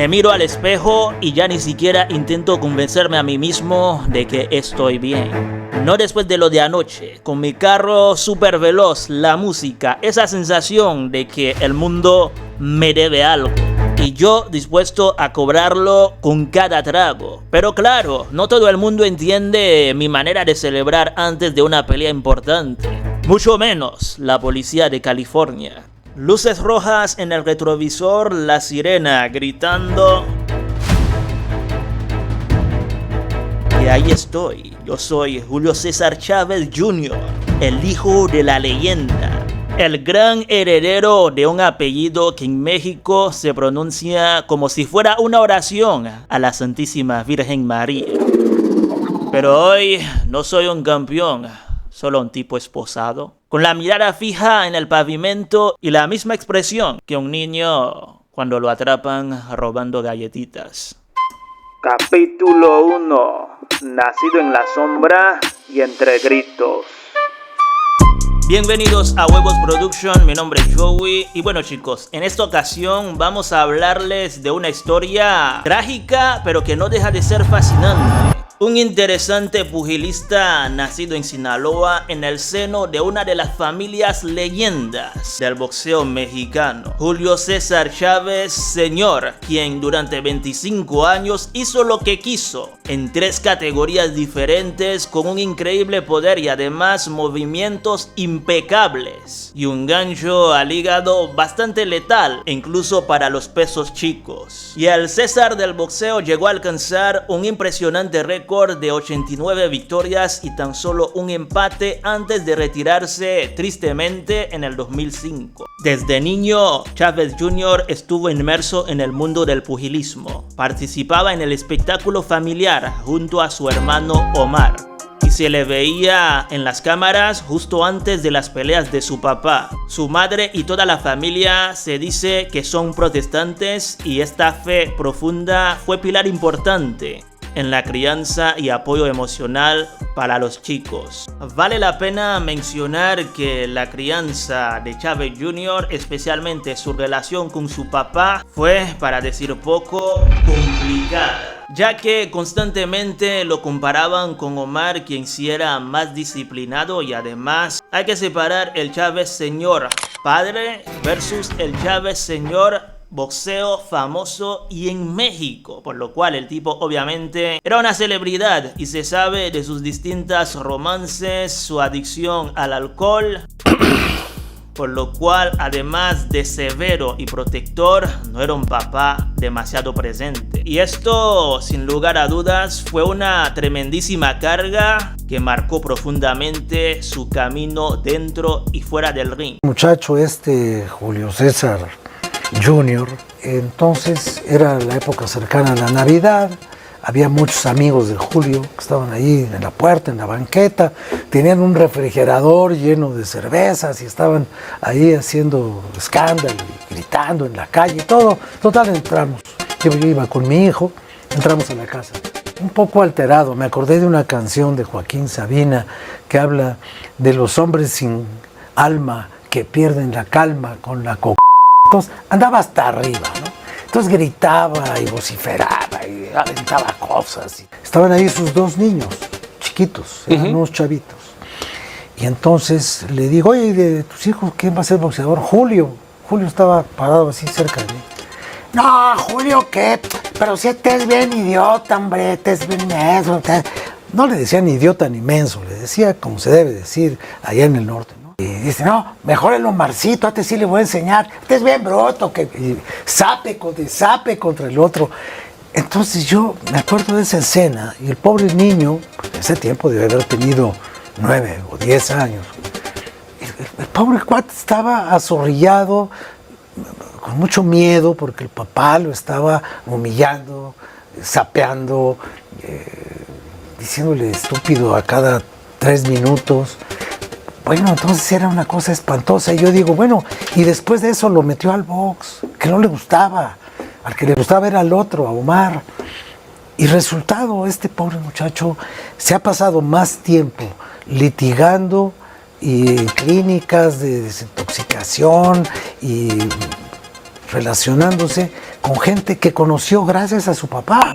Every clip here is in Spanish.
Me miro al espejo y ya ni siquiera intento convencerme a mí mismo de que estoy bien. No después de lo de anoche, con mi carro súper veloz, la música, esa sensación de que el mundo me debe algo. Y yo dispuesto a cobrarlo con cada trago. Pero claro, no todo el mundo entiende mi manera de celebrar antes de una pelea importante. Mucho menos la policía de California. Luces rojas en el retrovisor, la sirena gritando. Y ahí estoy. Yo soy Julio César Chávez Jr., el hijo de la leyenda. El gran heredero de un apellido que en México se pronuncia como si fuera una oración a la Santísima Virgen María. Pero hoy no soy un campeón, solo un tipo esposado, con la mirada fija en el pavimento y la misma expresión que un niño cuando lo atrapan robando galletitas. Capítulo 1. Nacido en la sombra y entre gritos. Bienvenidos a Huevos Production, mi nombre es Joey y bueno chicos, en esta ocasión vamos a hablarles de una historia trágica pero que no deja de ser fascinante. Un interesante pugilista nacido en Sinaloa en el seno de una de las familias leyendas del boxeo mexicano, Julio César Chávez Sr., quien durante 25 años hizo lo que quiso en 3 categorías diferentes con un increíble poder y además movimientos impecables y un gancho al hígado bastante letal incluso para los pesos chicos. Y el César del boxeo llegó a alcanzar un impresionante récord de 89 victorias y tan solo un empate antes de retirarse tristemente en el 2005. Desde niño, Chávez Jr. estuvo inmerso en el mundo del pugilismo. Participaba en el espectáculo familiar junto a su hermano Omar. Y se le veía en las cámaras justo antes de las peleas de su papá. Su madre y toda la familia se dice que son protestantes y esta fe profunda fue pilar importante en la crianza y apoyo emocional para los chicos. Vale la pena mencionar que la crianza de Chávez Jr., especialmente su relación con su papá, fue, para decir poco, complicada, ya que constantemente lo comparaban con Omar, quien sí era más disciplinado, y además hay que separar el Chávez Sr. padre versus el Chávez Sr. boxeo famoso y en México, por lo cual el tipo obviamente era una celebridad y se sabe de sus distintas romances, su adicción al alcohol, por lo cual además de severo y protector, no era un papá demasiado presente. Y esto, sin lugar a dudas, fue una tremendísima carga que marcó profundamente su camino dentro y fuera del ring. Muchacho Julio César Junior, entonces era la época cercana a la Navidad, había muchos amigos de Julio que estaban ahí en la puerta, en la banqueta, tenían un refrigerador lleno de cervezas y estaban ahí haciendo escándalo, y gritando en la calle, todo. Total, entramos, yo iba con mi hijo, entramos a la casa, un poco alterado, me acordé de una canción de Joaquín Sabina que habla de los hombres sin alma que pierden la calma con la coca. Entonces andaba hasta arriba, ¿no? Entonces gritaba y vociferaba y aventaba cosas. Estaban ahí sus 2 niños, chiquitos, eran unos chavitos. Y entonces le digo, oye, ¿de tus hijos quién va a ser boxeador? Julio. Julio estaba parado así cerca de mí. No, Julio, ¿qué? Pero si este es bien idiota, hombre, este es bien menso. No le decían idiota ni menso, le decía como se debe decir allá en el norte. Y dice, no, mejor el Omarcito, a este sí le voy a enseñar, este es bien bruto, que sape contra el otro. Entonces yo me acuerdo de esa escena y el pobre niño, pues en ese tiempo debe haber tenido 9 o 10 años. El pobre cuate estaba azorrillado, con mucho miedo porque el papá lo estaba humillando, sapeando, diciéndole estúpido a cada 3 minutos. Bueno, entonces era una cosa espantosa. Y yo digo, bueno, y después de eso lo metió al box, que no le gustaba. Al que le gustaba era al otro, a Omar. Y resultado, este pobre muchacho se ha pasado más tiempo litigando y clínicas de desintoxicación y relacionándose con gente que conoció gracias a su papá.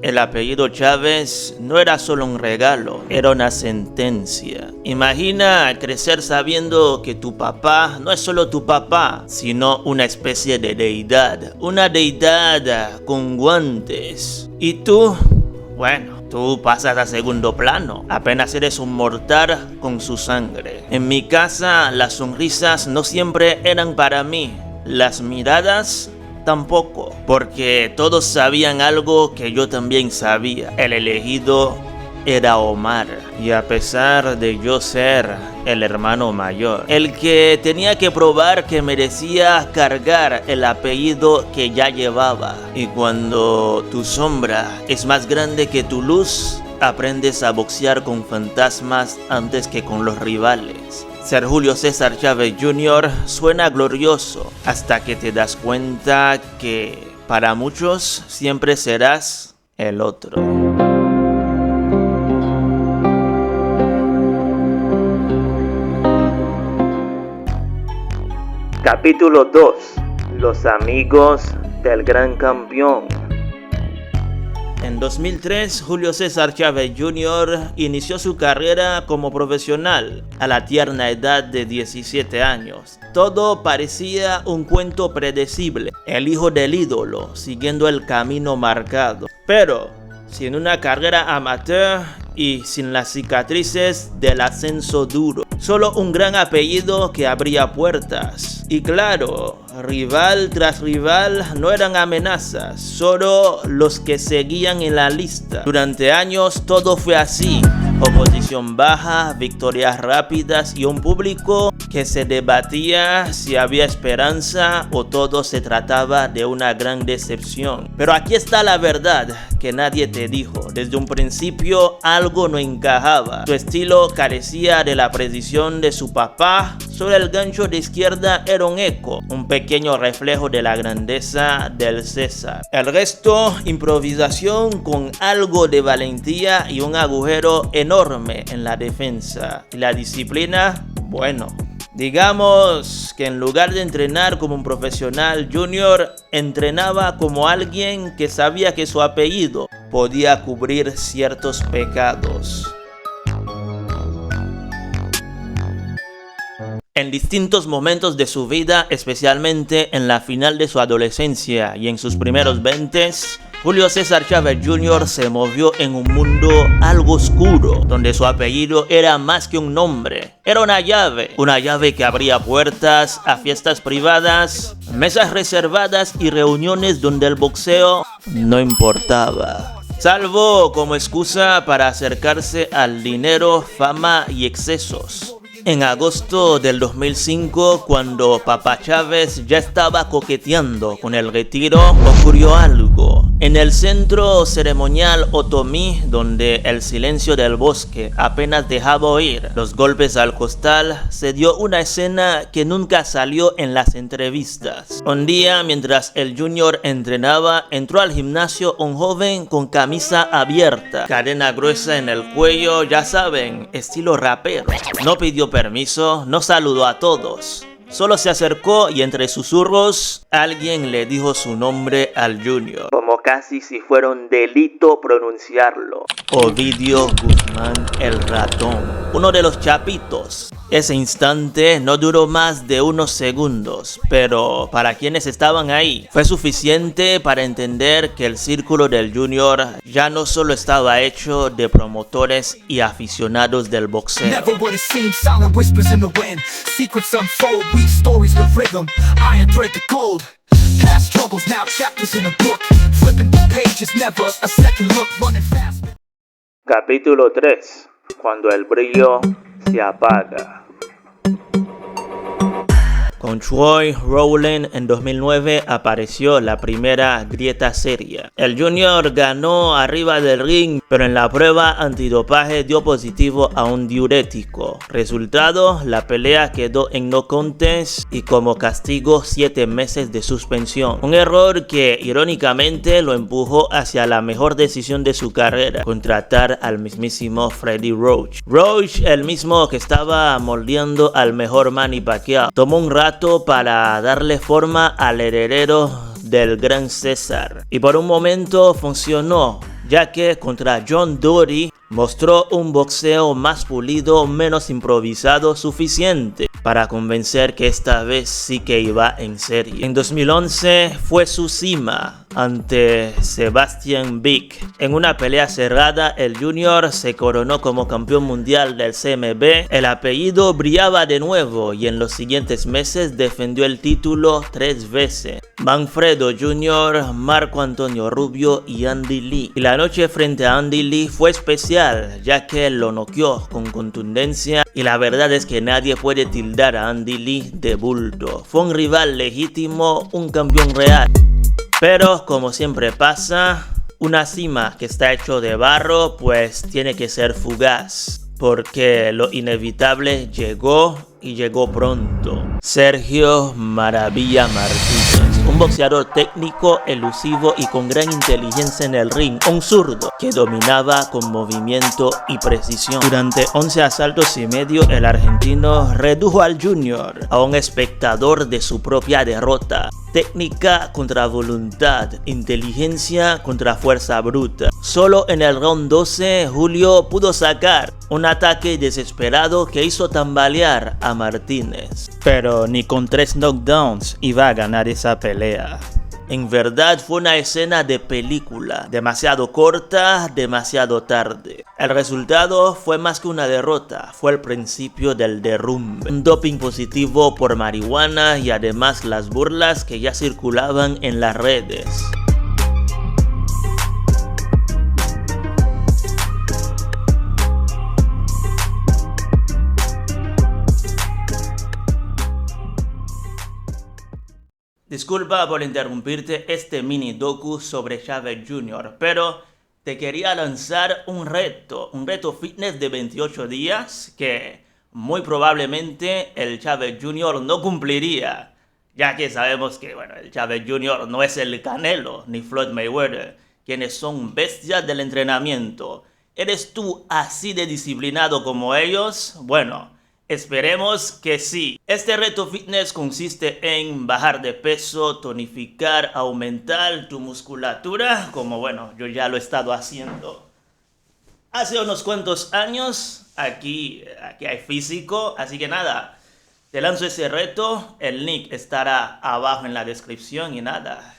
El apellido Chávez no era solo un regalo, era una sentencia. Imagina crecer sabiendo que tu papá no es solo tu papá, sino una especie de deidad. Una deidad con guantes. Y tú, bueno, tú pasas a segundo plano. Apenas eres un mortal con su sangre. En mi casa, las sonrisas no siempre eran para mí. Las miradas tampoco, porque todos sabían algo que yo también sabía. El elegido era Omar, y a pesar de yo ser el hermano mayor, el que tenía que probar que merecía cargar el apellido que ya llevaba. Y cuando tu sombra es más grande que tu luz, aprendes a boxear con fantasmas antes que con los rivales. Ser Julio César Chávez Jr. suena glorioso hasta que te das cuenta que para muchos siempre serás el otro. Capítulo 2. Los amigos del gran campeón. En 2003, Julio César Chávez Jr. inició su carrera como profesional a la tierna edad de 17 años. Todo parecía un cuento predecible, el hijo del ídolo siguiendo el camino marcado, pero sin una carrera amateur y sin las cicatrices del ascenso duro. Solo un gran apellido que abría puertas. Y claro, rival tras rival no eran amenazas, solo los que seguían en la lista. Durante años todo fue así. Oposición baja, victorias rápidas y un público que se debatía si había esperanza o todo se trataba de una gran decepción. Pero aquí está la verdad que nadie te dijo. Desde un principio algo no encajaba. Su estilo carecía de la precisión de su papá. Sobre el gancho de izquierda era un eco, un pequeño reflejo de la grandeza del César. El resto, improvisación con algo de valentía y un agujero enorme en la defensa. Y la disciplina, bueno, digamos que en lugar de entrenar como un profesional junior, entrenaba como alguien que sabía que su apellido podía cubrir ciertos pecados. En distintos momentos de su vida, especialmente en la final de su adolescencia y en sus primeros 20s, Julio César Chávez Jr. se movió en un mundo algo oscuro, donde su apellido era más que un nombre. Era una llave que abría puertas a fiestas privadas, mesas reservadas y reuniones donde el boxeo no importaba, salvo como excusa para acercarse al dinero, fama y excesos. En agosto del 2005, cuando Papá Chávez ya estaba coqueteando con el retiro, ocurrió algo. En el centro ceremonial otomí, donde el silencio del bosque apenas dejaba oír los golpes al costal, se dio una escena que nunca salió en las entrevistas. Un día, mientras el Junior entrenaba, entró al gimnasio un joven con camisa abierta, cadena gruesa en el cuello, ya saben, estilo rapero. No pidió permiso, no saludó a todos. Solo se acercó y entre susurros, alguien le dijo su nombre al Junior. Como casi si fuera un delito pronunciarlo. Ovidio Guzmán el Ratón, uno de los chapitos. Ese instante no duró más de unos segundos, pero para quienes estaban ahí, fue suficiente para entender que el círculo del Junior ya no solo estaba hecho de promotores y aficionados del boxeo. Capítulo 3. Cuando el brillo se apaga. Con Troy Rowland en 2009 apareció la primera grieta seria. El Junior ganó arriba del ring, pero en la prueba antidopaje dio positivo a un diurético. Resultado, la pelea quedó en no contest y como castigo 7 meses de suspensión. Un error que irónicamente lo empujó hacia la mejor decisión de su carrera, contratar al mismísimo Freddie Roach. Roach, el mismo que estaba moldeando al mejor Manny Pacquiao, tomó un rato para darle forma al heredero del gran César. Y por un momento funcionó, ya que contra John Dory mostró un boxeo más pulido, menos improvisado, suficiente para convencer que esta vez sí que iba en serio. En 2011 fue su cima ante Sebastian Bick. En una pelea cerrada, el Junior se coronó como campeón mundial del CMB. El apellido brillaba de nuevo y en los siguientes meses defendió el título 3 veces. Manfredo Jr., Marco Antonio Rubio y Andy Lee. Y la noche frente a Andy Lee fue especial, ya que lo noqueó con contundencia y la verdad es que nadie puede tildar a Andy Lee de bulto. Fue un rival legítimo, un campeón real. Pero como siempre pasa, una cima que está hecho de barro pues tiene que ser fugaz, porque lo inevitable llegó y llegó pronto. Sergio Maravilla Martínez, un boxeador técnico, elusivo y con gran inteligencia en el ring, un zurdo que dominaba con movimiento y precisión. Durante 11 asaltos y medio, el argentino redujo al Junior a un espectador de su propia derrota. Técnica contra voluntad, inteligencia contra fuerza bruta. Solo en el round 12, Julio pudo sacar un ataque desesperado que hizo tambalear a Martínez. Pero ni con 3 knockdowns iba a ganar esa pelea. En verdad fue una escena de película, demasiado corta, demasiado tarde. El resultado fue más que una derrota, fue el principio del derrumbe. Un doping positivo por marihuana y además las burlas que ya circulaban en las redes. Disculpa por interrumpirte este mini docu sobre Chávez Jr., pero te quería lanzar un reto fitness de 28 días que muy probablemente el Chávez Jr. no cumpliría, ya que sabemos que el Chávez Jr. no es el Canelo ni Floyd Mayweather, quienes son bestias del entrenamiento. ¿Eres tú así de disciplinado como ellos? Bueno, esperemos que sí. Este reto fitness consiste en bajar de peso, tonificar, aumentar tu musculatura, como yo ya lo he estado haciendo hace unos cuantos años. Aquí hay físico, así que nada, te lanzo ese reto, el link estará abajo en la descripción y nada,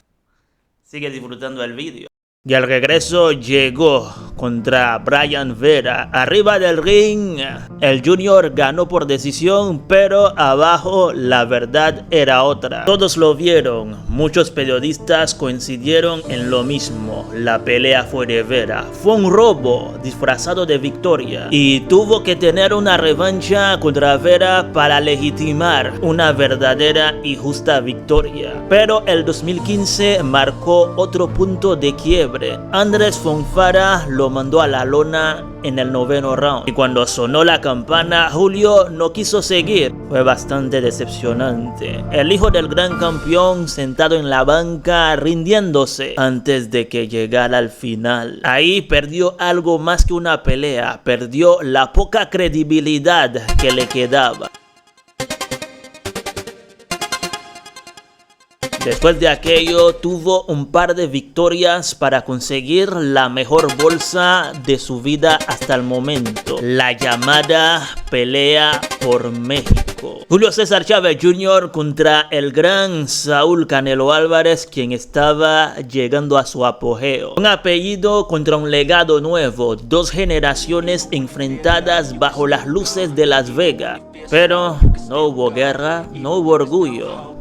sigue disfrutando el vídeo. Y al regreso llegó contra Brian Vera. Arriba del ring, el Junior ganó por decisión, pero abajo la verdad era otra. Todos lo vieron, muchos periodistas coincidieron en lo mismo. La pelea fue de Vera. Fue un robo disfrazado de victoria. Y tuvo que tener una revancha contra Vera para legitimar una verdadera y justa victoria. Pero el 2015 marcó otro punto de quiebre. Andrés Fonfara lo mandó a la lona en el 9º round y cuando sonó la campana, Julio no quiso seguir. Fue bastante decepcionante. El hijo del gran campeón sentado en la banca rindiéndose antes de que llegara al final. Ahí perdió algo más que una pelea, perdió la poca credibilidad que le quedaba. Después de aquello, tuvo un par de victorias para conseguir la mejor bolsa de su vida hasta el momento. La llamada pelea por México. Julio César Chávez Jr. contra el gran Saúl Canelo Álvarez, quien estaba llegando a su apogeo. Un apellido contra un legado nuevo. 2 generaciones enfrentadas bajo las luces de Las Vegas. Pero no hubo guerra, no hubo orgullo.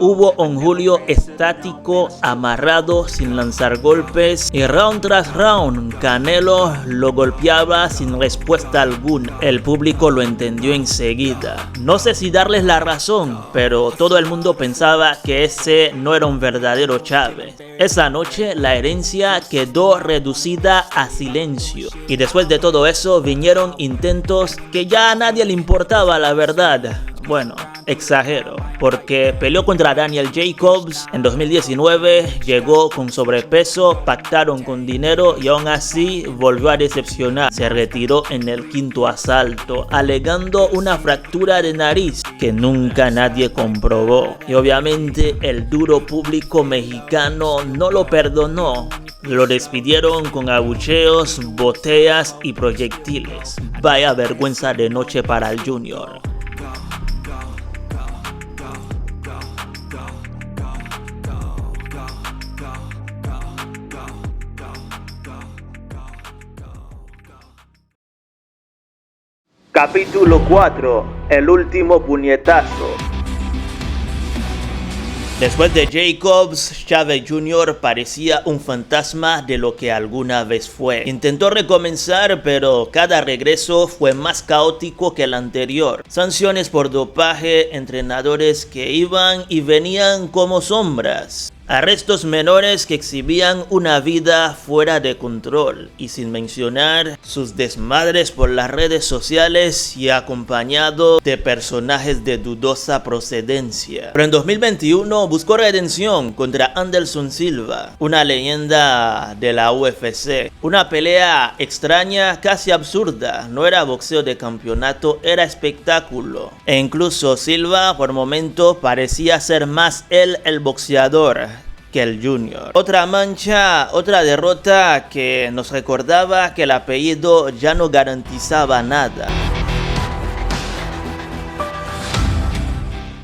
hubo un Julio estático, amarrado, sin lanzar golpes, y round tras round Canelo lo golpeaba sin respuesta alguna. El público lo entendió enseguida. No sé si darles la razón, pero todo el mundo pensaba que ese no era un verdadero Chávez. Esa noche la herencia quedó reducida a silencio, y después de todo eso vinieron intentos que ya a nadie le importaba, la verdad. Bueno, exagero, porque peleó contra Daniel Jacobs en 2019, llegó con sobrepeso, pactaron con dinero y aún así volvió a decepcionar. Se retiró en el quinto asalto, alegando una fractura de nariz que nunca nadie comprobó. Y obviamente el duro público mexicano no lo perdonó. Lo despidieron con abucheos, botellas y proyectiles. Vaya vergüenza de noche para el Junior. Capítulo 4. El último puñetazo. Después de Jacobs, Chávez Jr. parecía un fantasma de lo que alguna vez fue. Intentó recomenzar, pero cada regreso fue más caótico que el anterior. Sanciones por dopaje, entrenadores que iban y venían como sombras. Arrestos menores que exhibían una vida fuera de control, y sin mencionar sus desmadres por las redes sociales y acompañado de personajes de dudosa procedencia. Pero en 2021 buscó redención contra Anderson Silva, una leyenda de la UFC. Una pelea extraña, casi absurda. No era boxeo de campeonato, era espectáculo. E incluso Silva por momento parecía ser más él el boxeador que el Junior. Otra mancha, otra derrota que nos recordaba que el apellido ya no garantizaba nada.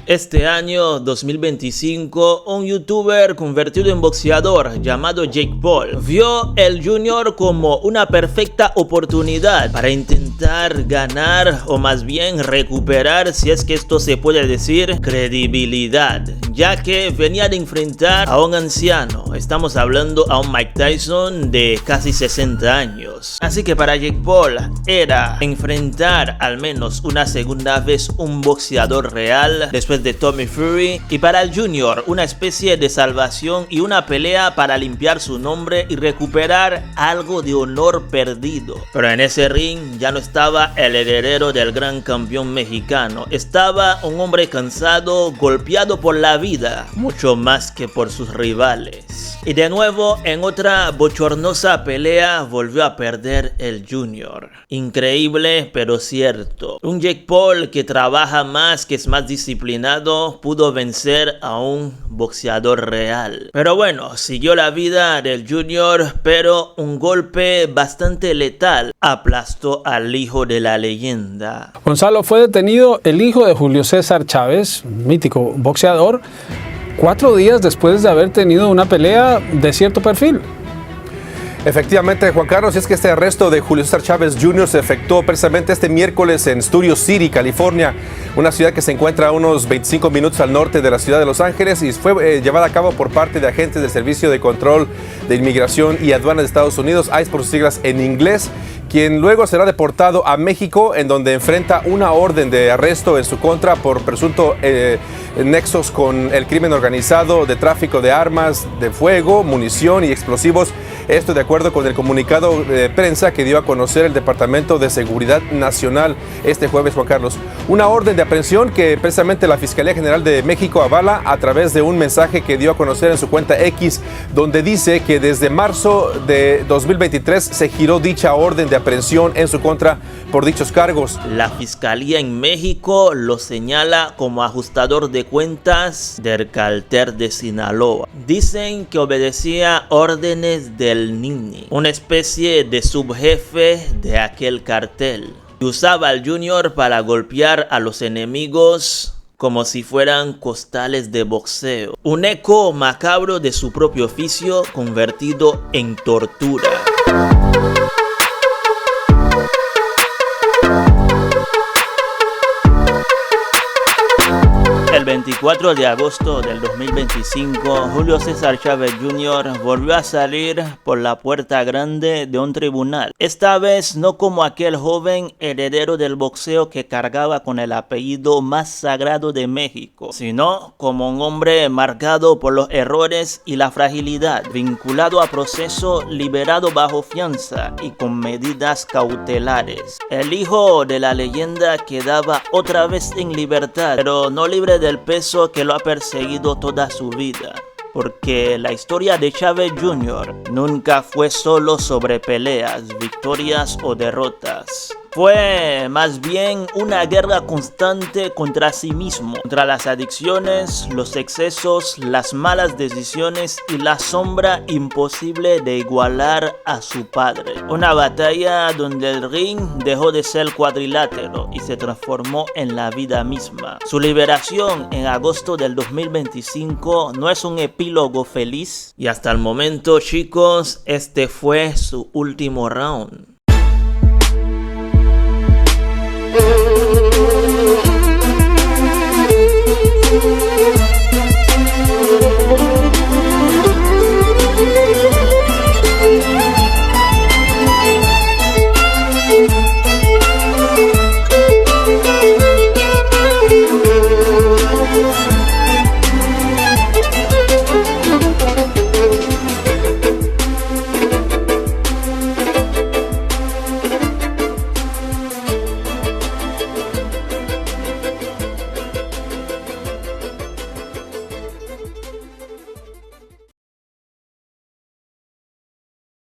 Este año 2025, un youtuber convertido en boxeador llamado Jake Paul vio el Junior como una perfecta oportunidad para intentar ganar, o más bien recuperar, si es que esto se puede decir, credibilidad, ya que venía de enfrentar a un anciano. Estamos hablando a un Mike Tyson de casi 60 años. Así que para Jake Paul era enfrentar al menos una segunda vez un boxeador real después de Tommy Fury, y para el Junior una especie de salvación y una pelea para limpiar su nombre y recuperar algo de honor perdido. Pero en ese ring ya no estaba el heredero del gran campeón mexicano, estaba un hombre cansado, golpeado por la vida, mucho más que por sus rivales. Y de nuevo, en otra bochornosa pelea, volvió a perder el Junior. Increíble, pero cierto. Un Jake Paul que trabaja más, que es más disciplinado, pudo vencer a un boxeador real. Pero bueno, siguió la vida del Junior, pero un golpe bastante letal aplastó al hijo de la leyenda. Gonzalo, fue detenido el hijo de Julio César Chávez, mítico boxeador, 4 días después de haber tenido una pelea de cierto perfil. Efectivamente, Juan Carlos, es que este arresto de Julio César Chávez Jr. se efectuó precisamente este miércoles en Studio City, California, una ciudad que se encuentra a unos 25 minutos al norte de la ciudad de Los Ángeles, y fue llevada a cabo por parte de agentes del Servicio de Control de Inmigración y Aduanas de Estados Unidos, ICE por sus siglas en inglés, quien luego será deportado a México, en donde enfrenta una orden de arresto en su contra por presunto nexos con el crimen organizado de tráfico de armas de fuego, munición y explosivos. Esto de acuerdo con el comunicado de prensa que dio a conocer el Departamento de Seguridad Nacional este jueves, Juan Carlos. Una orden de aprehensión que precisamente la Fiscalía General de México avala a través de un mensaje que dio a conocer en su cuenta X, donde dice que desde marzo de 2023 se giró dicha orden de aprehensión en su contra por dichos cargos. La Fiscalía en México lo señala como ajustador de cuentas del cártel de Sinaloa. Dicen que obedecía órdenes del Nini, una especie de subjefe de aquel cartel, y usaba al Junior para golpear a los enemigos como si fueran costales de boxeo. Un eco macabro de su propio oficio convertido en tortura. El 24 4 de agosto del 2025, Julio César Chávez Jr. volvió a salir por la puerta grande de un tribunal. Esta vez no como aquel joven heredero del boxeo que cargaba con el apellido más sagrado de México, sino como un hombre marcado por los errores y la fragilidad, vinculado a proceso, liberado bajo fianza y con medidas cautelares. El hijo de la leyenda quedaba otra vez en libertad, pero no libre del peso que lo ha perseguido toda su vida. Porque la historia de Chávez Jr. nunca fue solo sobre peleas, victorias o derrotas. Fue más bien una guerra constante contra sí mismo, contra las adicciones, los excesos, las malas decisiones y la sombra imposible de igualar a su padre. Una batalla donde el ring dejó de ser cuadrilátero y se transformó en la vida misma. Su liberación en agosto del 2025 no es un epílogo feliz y hasta el momento, chicos, este fue su último round. Thank you.